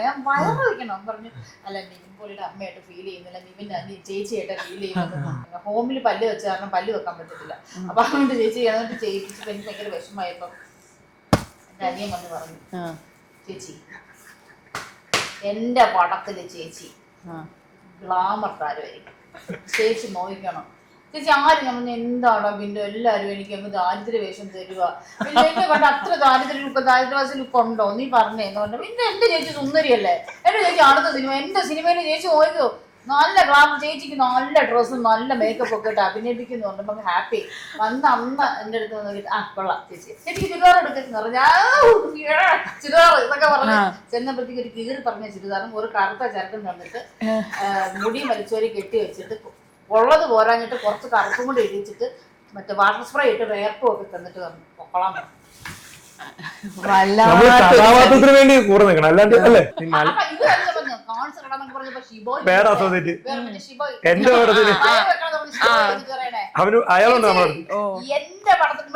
ഞാൻ വയറ് വയ്ക്കണം പറഞ്ഞു. അല്ല നിവിൻപോളിയുടെ അമ്മയായിട്ട് ഫീൽ ചെയ്യുന്നില്ല, നിവിന്റെ ചേച്ചിയായിട്ട് ഫീൽ ചെയ്യുന്നത്. ഹോമിൽ പല്ല് വെച്ച കാരണം പല്ല് വെക്കാൻ പറ്റത്തില്ല. അപ്പൊ അതുകൊണ്ട് ചേച്ചി എന്നിട്ട് ചെയ്യിപ്പിച്ചപ്പോ എനിക്ക് ഭയങ്കര വിഷമമായപ്പോ എന്റെ അനിയൻ വന്ന് പറഞ്ഞു, ചേച്ചി എന്റെ പടത്തില് ചേച്ചി ഗ്ലാമർ താരമായിരിക്കും, ചേച്ചി നോക്കണം. ചേച്ചി ആരും നമ്മൾ എന്താണോ പിന്നെ എല്ലാവരും എനിക്ക് അങ്ങ് ദാരിദ്ര്യ വേഷം തരിക, പിന്നെ എന്നെ കണ്ട അത്ര ദാരിദ്ര്യവാസി ലുക്ക് ഉണ്ടോ നീ പറഞ്ഞേന്ന് പറഞ്ഞു. പിന്നെ എന്റെ ചേച്ചി സുന്ദരിയല്ലേ, എന്റെ ചേച്ചി അടുത്ത സിനിമ എന്റെ സിനിമയിൽ ചേച്ചി നോക്കോ നല്ല ഗ്ലാമർ, ചേച്ചിക്ക് നല്ല ഡ്രസ്സും നല്ല മേക്കപ്പ് ഒക്കെ ഇട്ട് അഭിനയിപ്പിക്കുന്നു പറഞ്ഞപ്പോ ഹാപ്പി. വന്ന് അമ്മ എന്റെ അടുത്ത് നോക്കിയിട്ട് കൊള്ളാം ചേച്ചി ചേച്ചിക്ക് ചുരിദാർ എടുക്കുന്നു പറഞ്ഞു. ചുരിദാർ എന്നൊക്കെ പറഞ്ഞ് ചെന്നപ്പോഴത്തേക്ക് ഒരു കീറി പറഞ്ഞ ചുരിദാറും ഒരു കറുത്ത ചരക്കും തന്നിട്ട് മുടി വലിച്ചോരി കെട്ടി വെച്ചിട്ട് ഉള്ളത് പോരാഞ്ഞിട്ട് കുറച്ച് കറുപ്പും കൂടി ഇടിച്ചിട്ട് മറ്റേ വാട്ടർ സ്പ്രേ ഇട്ട് വേർപ്പും ഒക്കെ തന്നിട്ട് പൊക്കോളാൻ പറഞ്ഞു. കഥാപാത്രത്തിന് വേണ്ടി കൂടെ നിൽക്കണം, അല്ലാണ്ട് അല്ലേ എന്റെ പടത്തിന് അവന് അയാളുണ്ട് നമ്മുടെ എന്റെ പടത്തിന്